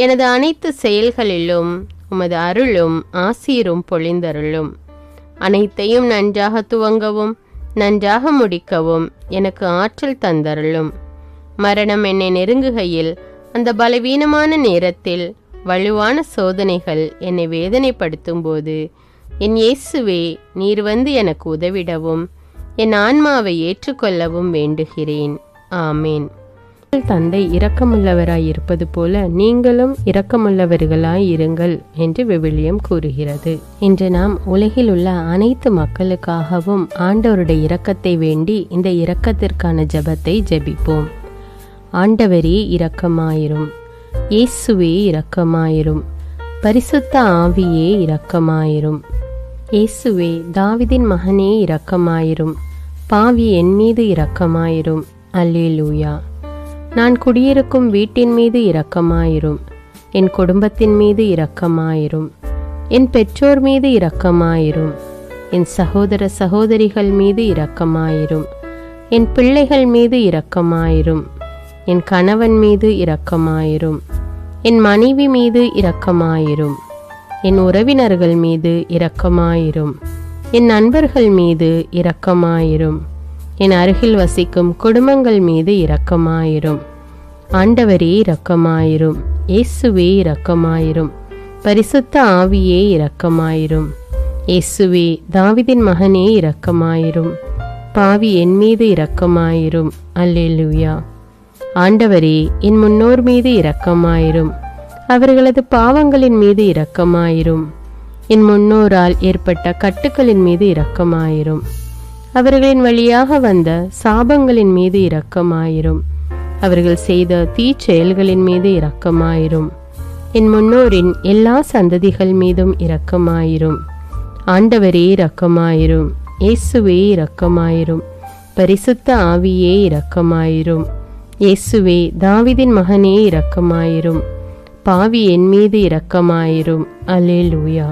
[SPEAKER 2] எனது அனைத்து செயல்களிலும் உமது அருளும் ஆசீரும் பொழிந்தருளும். அனைத்தையும் நன்றாக துவங்கவும் நன்றாக முடிக்கவும் எனக்கு ஆற்றல் தந்தருளும். மரணம் என்னை நெருங்குகையில், அந்த பலவீனமான நேரத்தில் வலுவான சோதனைகள் என்னை வேதனைப்படுத்தும் போது, என் இயேசுவே, நீர் வந்து எனக்கு உதவிடவும் என் ஆன்மாவை ஏற்றுக்கொள்ளவும் வேண்டுகிறேன். ஆமேன். தந்தை இரக்கமுள்ளவராய் இருப்பது போல நீங்களும் இரக்கமுள்ளவர்களாய் இருங்கள் என்று விவிலியம் கூறுகிறது. இன்று நாம் உலகில் உள்ள அனைத்து மக்களுக்காகவும் ஆண்டவருடைய இரக்கத்தை வேண்டி இந்த இரக்கத்திற்கான ஜெபத்தை ஜெபிப்போம். ஆண்டவரே இரக்கமாயிரும், இயேசுவே இரக்கமாயிரும், பரிசுத்த ஆவியே இரக்கமாயிரும். இயேசுவே, தாவீதின் மகனே இரக்கமாயிரும், பாவி என் மீது இரக்கமாயிரும். அல்லேலூயா. நான் குடியிருக்கும் வீட்டின் மீது இரக்கமாயிரும், என் குடும்பத்தின் மீது இரக்கமாயிரும், என் பெற்றோர் மீது இரக்கமாயிரும், என் சகோதர சகோதரிகள் மீது இரக்கமாயிரும், என் பிள்ளைகள் மீது இரக்கமாயிரும், என் கணவன் மீது இரக்கமாயிரும், என் மனைவி மீது இரக்கமாயிரும், என் உறவினர்கள் மீது இரக்கமாயிரும், என் நண்பர்கள் மீது இரக்கமாயிரும், என் அருகில் வசிக்கும் குடும்பங்கள் மீது இரக்கமாயிரும். ஆண்டவரே இரக்கமாயிரும், இயேசுவே இரக்கமாயிரும், பரிசுத்த ஆவியே இரக்கமாயிரும். இயேசுவே, தாவீதின் மகனே இரக்கமாயிரும், பாவி என் மீது இரக்கமாயிரும். அல்லேலூயா. ஆண்டவரே, என் முன்னோர் மீது இரக்கமாயிரும், அவர்களது பாவங்களின் மீது இரக்கமாயிரும். என் முன்னோரால் ஏற்பட்ட கட்டுக்களின் மீது இரக்கமாயிரும், அவர்களின் வழியாக வந்த சாபங்களின் மீது இரக்கமாயிரும், அவர்கள் செய்த தீச்செயல்களின் மீது இரக்கமாயிரும். என் முன்னோரின் எல்லா சந்ததிகள் மீதும் இரக்கமாயிரும். ஆண்டவரே இரக்கமாயிரும், இயேசுவே இரக்கமாயிரும், பரிசுத்த ஆவியே இரக்கமாயிரும். இயேசுவே, தாவீதின் மகனே இரக்கமாயிரும், பாவி என் மீது இரக்கமாயிரும். அல்லேலூயா.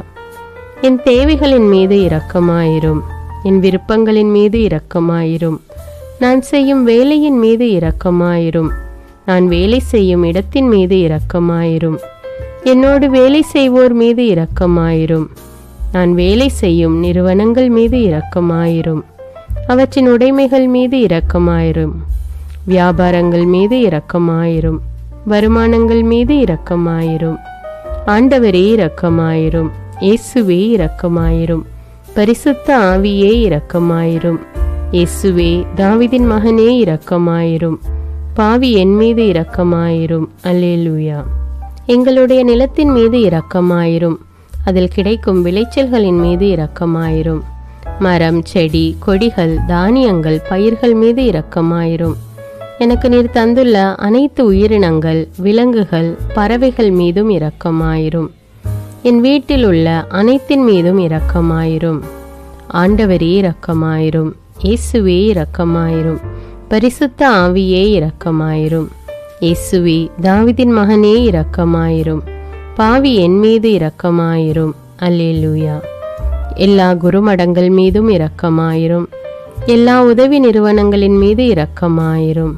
[SPEAKER 2] என் தேவைகளின் மீது இரக்கமாயிரும், என் விருப்பங்களின் மீது இரக்கமாயிரும், நான் செய்யும் வேலையின் மீது இரக்கமாயிரும், நான் வேலை செய்யும் இடத்தின் மீது இரக்கமாயிரும், என்னோடு வேலை செய்வோர் மீது இரக்கமாயிரும், நான் வேலை செய்யும் நிறுவனங்கள் மீது இரக்கமாயிரும், அவற்றின் உடைமைகள் மீது இரக்கமாயிரும், வியாபாரங்கள் மீது இரக்கமாயிரும், வருமானங்கள் மீது இரக்கமாயிரும். ஆண்டவரே இரக்கமாயிரும், இயேசுவே இரக்கமாயிரும், பரிசுத்த ஆவியே இரக்கமாயிரும். இயேசுவே, தாவீதின் மகனே இரக்கமாயிரும், பாவி என் மீது இரக்கமாயிரும். அல்லேலூயா. எங்களுடைய நிலத்தின் மீது இரக்கமாயிரும், அதில் கிடைக்கும் விளைச்சல்களின் மீது இரக்கமாயிரும். மரம், செடி, கொடிகள், தானியங்கள், பயிர்கள் மீது இரக்கமாயிரும். எனக்கு நீர் தந்துள்ள அனைத்து உயிரினங்கள், விலங்குகள், பறவைகள் மீதும் இரக்கமாயிரும். என் வீட்டில் உள்ள அனைத்தின் மீதும் இரக்கமாயிரும். ஆண்டவரே இரக்கமாயிரும், இயேசுவே இரக்கமாயிரும், பரிசுத்த ஆவியே இரக்கமாயிரும். இயேசுவே, தாவீதின் மகனே இரக்கமாயிரும், பாவி என் மீது இரக்கமாயிரும். அல்லேலூயா. எல்லா குருமடங்கள் மீதும் இரக்கமாயிரும், எல்லா உதவி நிறுவனங்களின் மீது இரக்கமாயிரும்,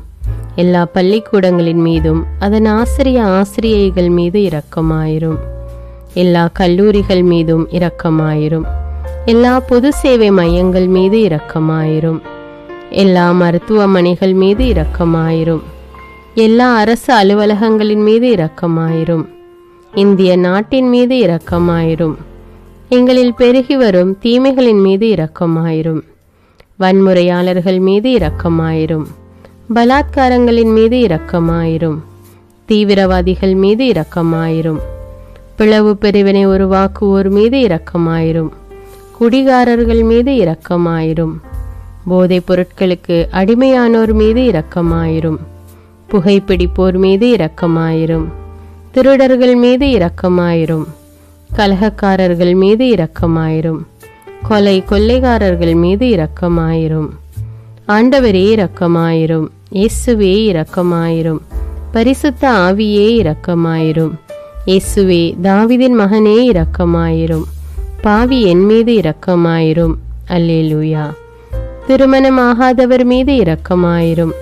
[SPEAKER 2] எல்லா பள்ளிக்கூடங்களின் மீதும் அதன் ஆசிரியைகள் மீது இரக்கமாயிரும், எல்லா கல்லூரிகள் மீதும் இரக்கமாயிரும், எல்லா பொது சேவை மையங்கள் மீது இரக்கமாயிரும், எல்லா மருத்துவமனைகள் மீது இரக்கமாயிரும், எல்லா அரசு அலுவலகங்களின் மீது இரக்கமாயிரும், இந்திய நாட்டின் மீது இரக்கமாயிரும், எங்களில் பெருகி வரும் தீமைகளின் மீது இரக்கமாயிரும், வன்முறையாளர்கள் மீது இரக்கமாயிரும், பலாத்காரங்களின் மீது இரக்கமாயிரும், தீவிரவாதிகள் மீது இரக்கமாயிரும், பிளவு பிரிவினை உருவாக்குவோர் மீது இரக்கமாயிரும், குடிகாரர்கள் மீது இரக்கமாயிரும், போதைப் பொருட்களுக்கு அடிமையானோர் மீது இரக்கமாயிரும், புகைப்பிடிப்போர் மீது இரக்கமாயிரும், திருடர்கள் மீது இரக்கமாயிரும், கலகக்காரர்கள் மீது இரக்கமாயிரும், கொள்ளைக்காரர்கள் மீது இரக்கமாயிரும். ஆண்டவரே இரக்கமாயிரும், இயேசுவே இரக்கமாயிரும், பரிசுத்த ஆவியே இரக்கமாயிரும். இயேசுவே, தாவீதின் மகனே இரக்கமாயிரும், பாவி என் மீது இரக்கமாயிரும். அல்லேலூயா. திருமணமாகாதவர் மீது இரக்கமாயிரும்,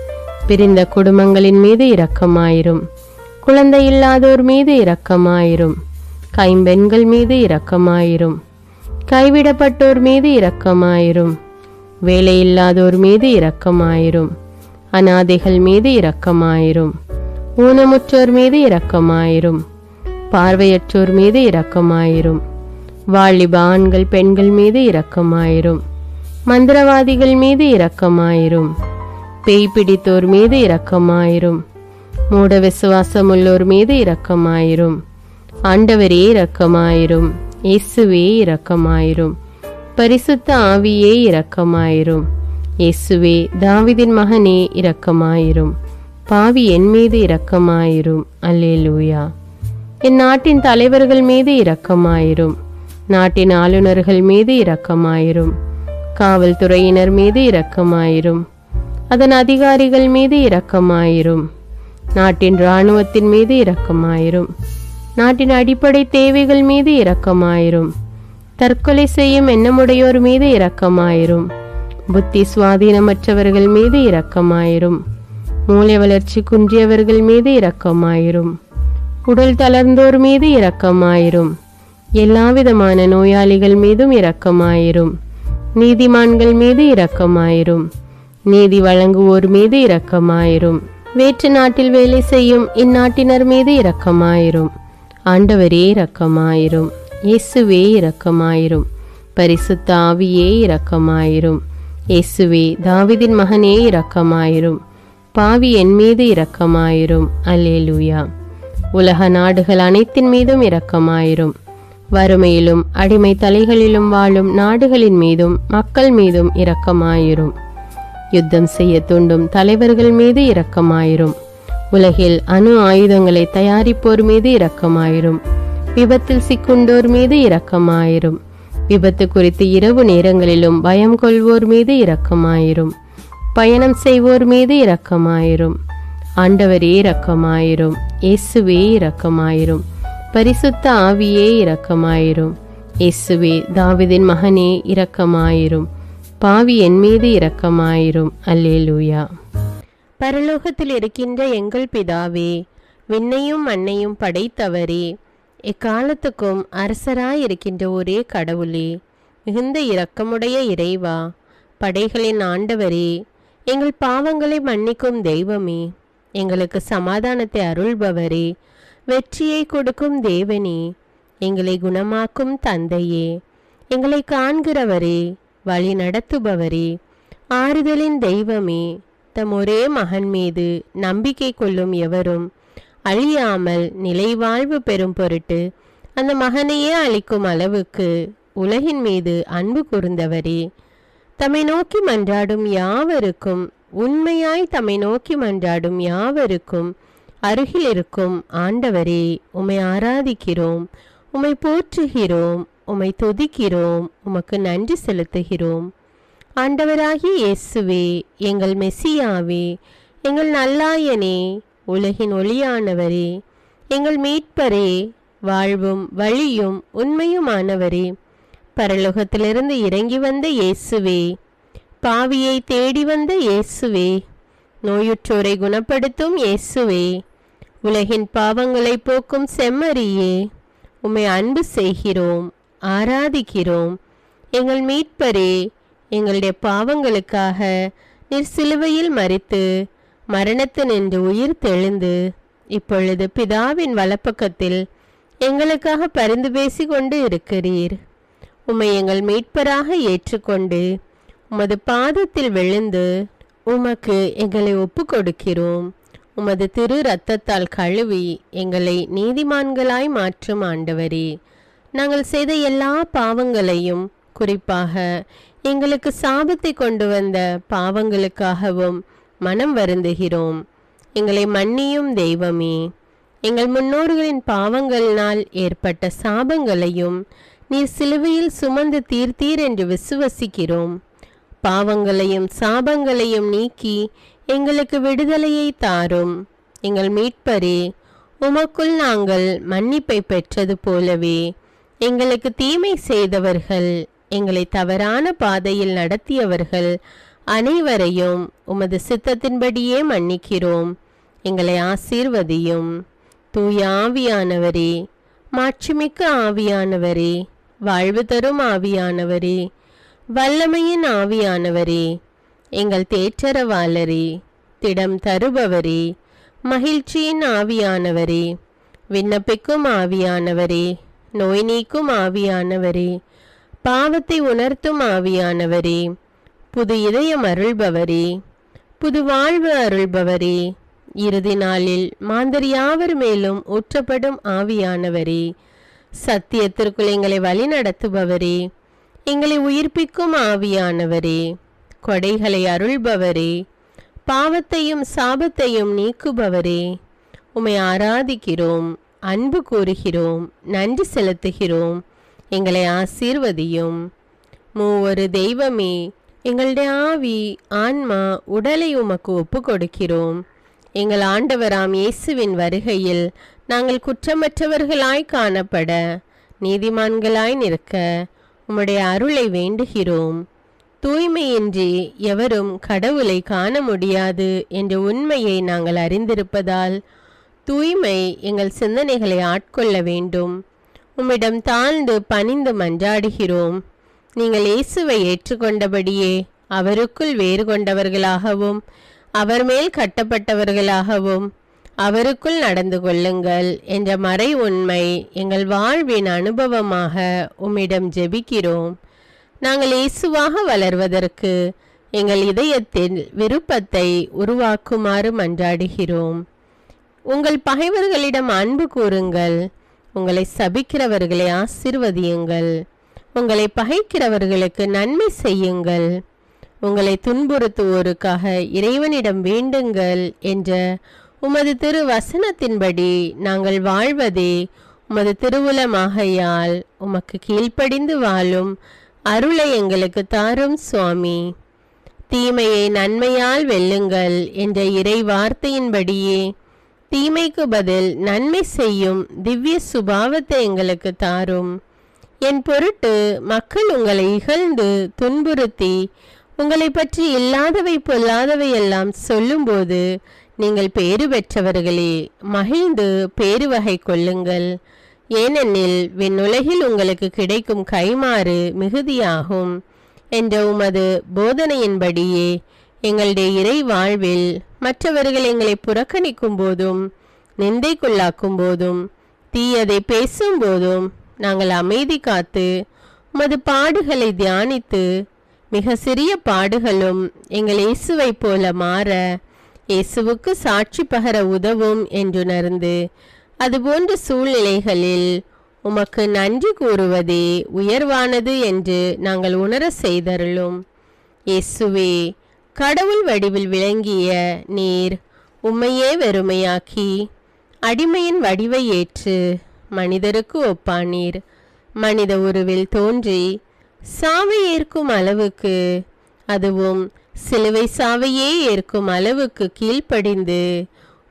[SPEAKER 2] பிரிந்த குடும்பங்களின் மீது இரக்கமாயிரும், குழந்தை இல்லாதோர் மீது இரக்கமாயிரும், கைம்பெண்கள் மீது இரக்கமாயிரும், கைவிடப்பட்டோர் மீது இரக்கமாயிரும், வேலையில்லாதோர் மீது இரக்கமாயிரும், அனாதைகள் மீது இரக்கமாயிரும். ஊனமுற்றோர் மீது இரக்கமாயிரும். பார்வையற்றோர் மீது இரக்கமாயிரும். வாலிப ஆண்கள் பெண்கள் மீது இரக்கமாயிரும். மந்திரவாதிகள் மீது இரக்கமாயிரும். பேய் பிடித்தோர் மீது இரக்கமாயிரும். மூட விசுவாசமுள்ளோர் மீது இரக்கமாயிரும். ஆண்டவரே இரக்கமாயிரும். இயேசுவே இரக்கமாயிரும். பரிசுத்த ஆவியே இரக்கமாயிரும். இயேசுவே தாவீதின் மகனே இரக்கமாயிரும். பாவி என் மீது இரக்கமாயிரும். அல்லேலூயா. என் நாட்டின் தலைவர்கள் மீது இரக்கமாயிரும். நாட்டின் ஆளுநர்கள் மீது இரக்கமாயிரும். காவல்துறையினர் மீது இரக்கமாயிரும். அதன் அதிகாரிகள் மீது இரக்கமாயிரும். நாட்டின் இராணுவத்தின் மீது இரக்கமாயிரும். நாட்டின் அடிப்படை தேவைகள் மீது இரக்கமாயிரும். தற்கொலை செய்யும் எண்ணமுடையோர் மீது இரக்கமாயிரும். புத்தி சுவாதீனமற்றவர்கள் மீது இரக்கமாயிரும். மூளை வளர்ச்சி குன்றியவர்கள் மீது இரக்கமாயிரும். உடல் தளர்ந்தோர் மீது இரக்கமாயிரும். எல்லாவிதமான நோயாளிகள் மீதும் இரக்கமாயிரும். நீதிமான்கள் மீது இரக்கமாயிரும். நீதி வழங்குவோர் மீது இரக்கமாயிரும். வேற்று நாட்டில் வேலை செய்யும் இந்நாட்டினர் மீது இரக்கமாயிரும். ஆண்டவரே இரக்கமாயிரும். இயேசுவே இரக்கமாயிரும். பரிசுத்த ஆவியே இரக்கமாயிரும். இயேசுவே தாவீதின் மகனே இரக்கமாயிரும். பாவி என் மீது இரக்கமாயிரும். அல்லேலூயா. உலக நாடுகள் அனைத்தின் மீதும் இரக்கமாயிரும். வறுமையிலும் அடிமை தலைகளிலும் வாழும் நாடுகளின் மீதும் மக்கள் மீதும் இரக்கமாயிரும். யுத்தம் செய்ய தூண்டும் தலைவர்கள் மீது இரக்கமாயிரும். உலகில் அணு ஆயுதங்களை தயாரிப்போர் மீது இரக்கமாயிரும். விபத்தில் சிக்குண்டோர் மீது இரக்கமாயிரும். விபத்து குறித்து இரவு நேரங்களிலும் பயம் கொள்வோர் மீது இரக்கமாயிரும். பயணம் செய்வோர் மீது இரக்கமாயிரும். ஆண்டவரே இரக்கமாயிரும். இயேசுவே இரக்கமாயிரும். பரிசுத்த ஆவியே இரக்கமாயிரும். இயேசுவே தாவீதின் மகனே இரக்கமாயிரும். பாவி என் மீது இரக்கமாயிரும். அல்லேலூயா. பரலோகத்தில் இருக்கின்ற எங்கள் பிதாவே, விண்ணையும் மண்ணையும் படைத்தவரே, எக்காலத்துக்கும் அரசராயிருக்கின்ற ஒரே கடவுளே, மிகுந்த இரக்கமுடைய இறைவா, படைகளின் ஆண்டவரே, எங்கள் பாவங்களை மன்னிக்கும் தெய்வமே, எங்களுக்கு சமாதானத்தை அருள்பவரே, வெற்றியை கொடுக்கும் தேவனே, எங்களை குணமாக்கும் தந்தையே, எங்களை காண்கிறவரே, வழி நடத்துபவரே, ஆறுதலின் தெய்வமே, தம் ஒரே மகன் மீது நம்பிக்கை கொள்ளும் எவரும் அழியாமல் நிலைவாழ்வு பெறும் பொருட்டு அந்த மகனையே அளிக்கும் அளவுக்கு உலகின் மீது அன்பு கூர்ந்தவரே, தம்மை நோக்கி மன்றாடும் யாவருக்கும், உண்மையாய் தம்மை நோக்கி மன்றாடும் யாவருக்கும் அருகில் இருக்கும் ஆண்டவரே, உம்மை ஆராதிக்கிறோம், உம்மை போற்றுகிறோம், உம்மை துதிக்கிறோம், உமக்கு நன்றி செலுத்துகிறோம். ஆண்டவராகிய இயேசுவே, எங்கள் மெசியாவே, எங்கள் நல்லாயனே, உலகின் ஒளியானவரே, எங்கள் மீட்பரே, வாழ்வும் வழியும் உண்மையுமானவரே, பரலோகத்திலிருந்து இறங்கி வந்த இயேசுவே, பாவியை தேடி வந்த இயேசுவே, நோயுற்றோரை குணப்படுத்தும் இயேசுவே, உலகின் பாவங்களை போக்கும் செம்மறியே, உம்மை அன்பு செய்கிறோம், ஆராதிக்கிறோம். எங்கள் மீட்பரே, எங்களுடைய பாவங்களுக்காக நீர் சிலுவையில் மரித்து மரணத்தினின்று உயிர் தெழுந்து இப்பொழுது பிதாவின் வலப்பக்கத்தில் எங்களுக்காக பரிந்து பேசி கொண்டு இருக்கிறீர். உம்மை எங்கள் மீட்பராக ஏற்றுக்கொண்டு உமது பாதத்தில் விழுந்து உமக்கு எங்களை ஒப்பு கொடுக்கிறோம். உமது திரு இரத்தத்தால் கழுவி எங்களை நீதிமான்களாய் மாற்றும் ஆண்டவரே, நாங்கள் செய்த எல்லா பாவங்களையும், குறிப்பாக எங்களுக்கு சாபத்தை கொண்டு வந்த பாவங்களுக்காகவும் மனம் வருந்துகிறோம். எங்களை மன்னியும் தெய்வமே, எங்கள் முன்னோர்களின் பாவங்களினால் ஏற்பட்ட சாபங்களையும் நீர் சிலுவையில் சுமந்து தீர்த்தீர் என்று விசுவசிக்கிறோம். பாவங்களையும் சாபங்களையும் நீக்கி எங்களுக்கு விடுதலையை தாரும். எங்கள் மீட்பரே, உமக்குள் நாங்கள் மன்னிப்பை பெற்றது போலவே எங்களுக்கு தீமை செய்தவர்கள், எங்களை தவறான பாதையில் நடத்தியவர்கள் அனைவரையும் உமது சித்தத்தின்படியே மன்னிக்கிறோம். எங்களை ஆசீர்வதியும். தூய ஆவியானவரே, மாட்சிமிக்க ஆவியானவரே, வாழ்வு தரும் ஆவியானவரே, வல்லமையின் ஆவியானவரே, எங்கள் தேற்றரவாளரே, திடம் தருபவரே, மகிழ்ச்சியின் ஆவியானவரே, விண்ணப்பிக்கும் ஆவியானவரே, நோய் நீக்கும் ஆவியானவரே, பாவத்தை உணர்த்தும் ஆவியானவரே, புது இதயம் அருள்பவரே, புது வாழ்வு அருள்பவரே, இறுதி நாளில் மாந்தர் யாவர் மேலும் ஊற்றப்படும் ஆவியானவரே, சத்தியத்திற்குள் எங்களை வழி நடத்துபவரே, எங்களை உயிர்ப்பிக்கும் ஆவியானவரே, கொடைகளை அருள்பவரே, பாவத்தையும் சாபத்தையும் நீக்குபவரே, உம்மை ஆராதிக்கிறோம், அன்பு கூறுகிறோம், நன்றி செலுத்துகிறோம். எங்களை ஆசீர்வதியும். மூவொரு தெய்வமே, எங்களுடைய ஆவி, ஆன்மா, உடலை உமக்கு ஒப்பு கொடுக்கிறோம். எங்கள் ஆண்டவராம் இயேசுவின் வருகையில் நாங்கள் குற்றமற்றவர்களாய் காணப்பட, நீதிமான்களாய் நிற்க உம்முடைய அருளை வேண்டுகிறோம். தூய்மையின்றி எவரும் கடவுளை காண முடியாது என்ற உண்மையை நாங்கள் அறிந்திருப்பதால் தூய்மை எங்கள் சிந்தனைகளை ஆட்கொள்ள வேண்டும். உம்மிடம் தாழ்ந்து பணிந்து மன்றாடுகிறோம். நீங்கள் இயேசுவை ஏற்றுக்கொண்டபடியே அவருக்குள் வேறு கொண்டவர்களாகவும் அவர் மேல் கட்டப்பட்டவர்களாகவும் அவருக்குள் நடந்து கொள்ளுங்கள் என்ற மறை உண்மை எங்கள் வாழ்வின் அனுபவமாக உம்மிடம் ஜெபிக்கிறோம். நாங்கள் இயேசுவாக வளர்வதற்கு எங்கள் இதயத்தில் விருப்பத்தை உருவாக்குமாறு மன்றாடுகிறோம். உங்கள் பகைவர்களிடம் அன்பு கூறுங்கள், உங்களை சபிக்கிறவர்களை ஆசீர்வதியுங்கள், உங்களை பகைக்கிறவர்களுக்கு நன்மை செய்யுங்கள், உங்களை துன்புறுத்துவோருக்காக இறைவனிடம் வேண்டுங்கள் என்ற உமது திரு வசனத்தின்படி நாங்கள் வாழ்வதே உமது திருவுலமாகையால் உமக்கு கீழ்ப்படிந்து வாழும் அருளை எங்களுக்கு தாரும் சுவாமி. தீமையை நன்மையால் வெல்லுங்கள் என்ற இறை வார்த்தையின்படியே தீமைக்கு பதில் நன்மை செய்யும் திவ்ய சுபாவத்தை எங்களுக்கு தாரும். என் பொருட்டு மக்கள் உங்களை இகழ்ந்து துன்புறுத்தி உங்களை பற்றி இல்லாதவை பொல்லாதவை எல்லாம் சொல்லும்போது நீங்கள் பேறு பெற்றவர்களே, மகிழ்ந்து பேருவகை கொள்ளுங்கள். ஏனெனில் விண்ணுலகில் உங்களுக்கு கிடைக்கும் கைமாறு மிகுதியாகும் என்ற உமது போதனையின்படியே எங்களுடைய இறை வாழ்வில் மற்றவர்கள் எங்களை புறக்கணிக்கும் போதும் நிந்தைக்குள்ளாக்கும் போதும் தீயதை பேசும் போதும் நாங்கள் அமைதி காத்து உமது பாடுகளை தியானித்து மிக சிறிய பாடுகளும் எங்கள் இயேசுவை போல மாற இயேசுவுக்கு சாட்சி பகர உதவும் என்றுணர்ந்து அதுபோன்ற சூழ்நிலைகளில் உமக்கு நன்றி கூறுவதே உயர்வானது என்று நாங்கள் உணர செய்தருளும். இயேசுவே, கடவுள் வடிவில் விளங்கிய நீர் உம்மையே வெறுமையாக்கி அடிமையின் வடிவை ஏற்று மனிதருக்கு ஒப்பானீர். மனித உருவில் தோன்றி சாவை ஏற்கும் அளவுக்கு, அதுவும் சிலுவை சாவையே ஏற்கும் அளவுக்கு கீழ்ப்படிந்து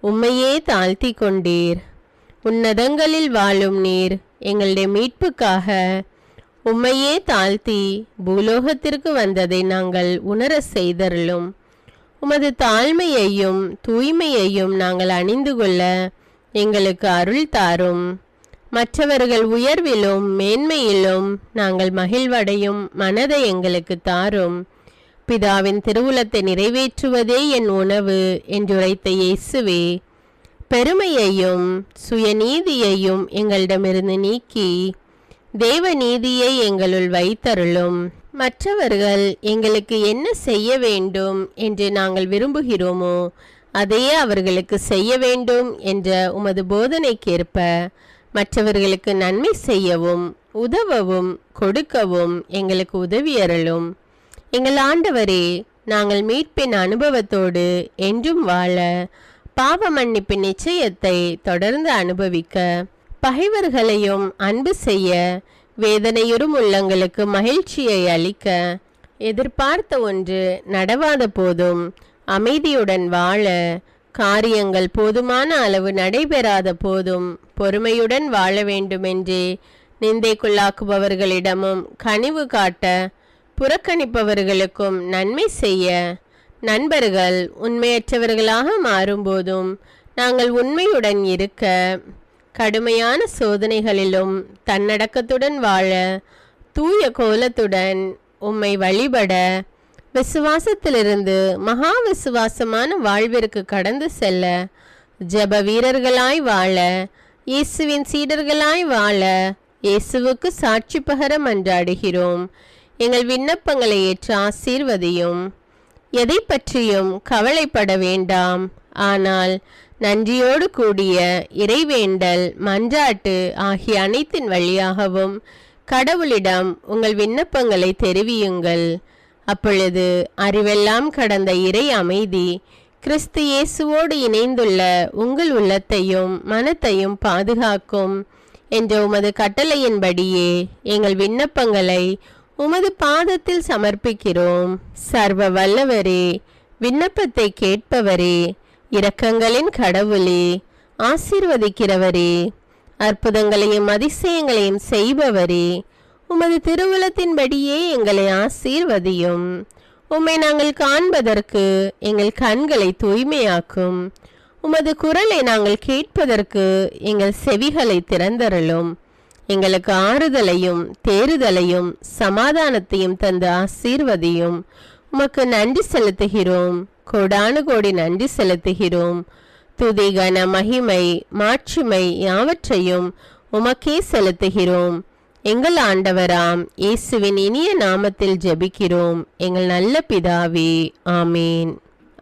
[SPEAKER 2] உம்மையே தாழ்த்தி கொண்டீர். உன்னதங்களில் வாழும் நீர் எங்களுடைய மீட்புக்காக உம்மையே தாழ்த்தி பூலோகத்திற்கு வந்ததை நாங்கள் உணர செய்தருளும். உமது தாழ்மையையும் தூய்மையையும் நாங்கள் அணிந்து கொள்ள எங்களுக்கு அருள் தாரும். மற்றவர்கள் உயர்விலும் மேன்மையிலும் நாங்கள் மகிழ்வடையும் மனதை எங்களுக்கு தாரும். பிதாவின் திருவுலத்தை நிறைவேற்றுவதே என் உணவு என்றுரைத்த இயேசுவே, பெருமையையும் சுயநீதியையும் எங்களிடமிருந்து நீக்கி தேவ நீதியை எங்களுள் வைத்தருளும். மற்றவர்கள் எங்களுக்கு என்ன செய்ய வேண்டும் என்று நாங்கள் விரும்புகிறோமோ அதையே அவர்களுக்கு செய்ய வேண்டும் என்ற உமது போதனைக்கேற்ப மற்றவர்களுக்கு நன்மை செய்யவும் உதவவும் கொடுக்கவும் எங்களுக்கு உதவியருளும். எங்கள் ஆண்டவரே, நாங்கள் மீட்பின் அனுபவத்தோடு என்றும் வாழ, பாவ மன்னிப்பின் நிச்சயத்தை தொடர்ந்து அனுபவிக்க, பகைவர்களையும் அன்பு செய்ய, வேதனையுறும் உள்ளங்களுக்கு மகிழ்ச்சியை அளிக்க, எதிர்பார்த்த ஒன்று நடவாத போதும் அமைதியுடன் வாழ, காரியங்கள் போதுமான அளவு நடைபெறாத போதும் பொறுமையுடன் வாழ வேண்டுமென்றே நிந்தைக்குள்ளாக்குபவர்களிடமும் கனிவு காட்ட, புறக்கணிப்பவர்களுக்கும் நன்மை செய்ய, நண்பர்கள் உண்மையற்றவர்களாக மாறும்போதும் நாங்கள் உண்மையுடன் இருக்க, கடுமையான சோதனைகளிலும் தன்னடக்கத்துடன் வாழ, தூய கோலத்துடன் உம்மை வழிபட, விசுவாசத்திலிருந்து மகா விசுவாசமான வாழ்விற்கு கடந்து செல்ல, ஜெப வீரர்களாய் வாழ, இயேசுவின் சீடர்களாய் வாழ இயேசுவுக்கு சாட்சி பகர மன்றாடுகிறோம். எங்கள் விண்ணப்பங்களை ஏற்று ஆசீர்வதியும். எதை பற்றியும் கவலைப்பட வேண்டாம். ஆனால் நன்றியோடு கூடிய இறைவேண்டல், மன்றாட்டு ஆகிய அனைத்தின் வழியாகவும் கடவுளிடம் உங்கள் விண்ணப்பங்களை தெரிவியுங்கள். அப்பொழுது அறிவெல்லாம் கடந்த இறை அமைதி கிறிஸ்து இயேசுவோடு இணைந்துள்ள உங்கள் உள்ளத்தையும் மனத்தையும் பாதுகாக்கும் என்ற உமது கட்டளையின்படியே எங்கள் விண்ணப்பங்களை உமது பாதத்தில் சமர்ப்பிக்கிறோம். சர்வ வல்லவரே, விண்ணப்பத்தை கேட்பவரே, இரக்கங்களின் கடவுளே, ஆசீர்வதிக்கிறவரே, அற்புதங்களையும் அதிசயங்களையும் செய்பவரே, உமது திருவுளத்தின்படியே எங்களை ஆசீர்வதியும். உம்மை நாங்கள் காண்பதற்கு எங்கள் கண்களை தூய்மையாக்கும். உமது குரலை நாங்கள் கேட்பதற்கு எங்கள் செவிகளை திறந்தருளும். எங்களுக்கு ஆறுதலையும் தேறுதலையும் சமாதானத்தையும் தந்து ஆசீர்வதியும். உமக்கு நன்றி செலுத்துகிறோம். கோடானு கோடி நன்றி செலுத்துகிறோம். துதி, கன, மகிமை, மாட்சிமை யாவற்றையும் உமக்கே செலுத்துகிறோம். எங்கள் ஆண்டவராம் இயேசுவின் இனிய நாமத்தில் ஜெபிக்கிறோம் எங்கள் நல்ல பிதாவே, ஆமீன்.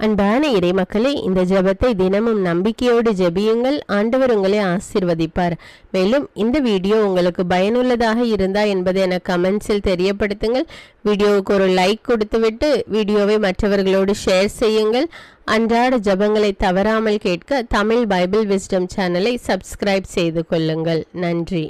[SPEAKER 2] அன்பான இறைமக்களே, இந்த ஜெபத்தை தினமும் நம்பிக்கையோடு ஜெபியுங்கள். ஆண்டவர் உங்களை ஆசீர்வதிப்பார். மேலும் இந்த வீடியோ உங்களுக்கு பயனுள்ளதாக இருந்தா என்பதை எனக்கு கமெண்ட்ஸில் தெரியப்படுத்துங்கள். வீடியோவுக்கு ஒரு லைக் கொடுத்துவிட்டு வீடியோவை மற்றவர்களோடு ஷேர் செய்யுங்கள். அன்றாட ஜெபங்களை தவறாமல் கேட்க தமிழ் பைபிள் விஸ்டம் சேனலை சப்ஸ்கிரைப் செய்து கொள்ளுங்கள். நன்றி.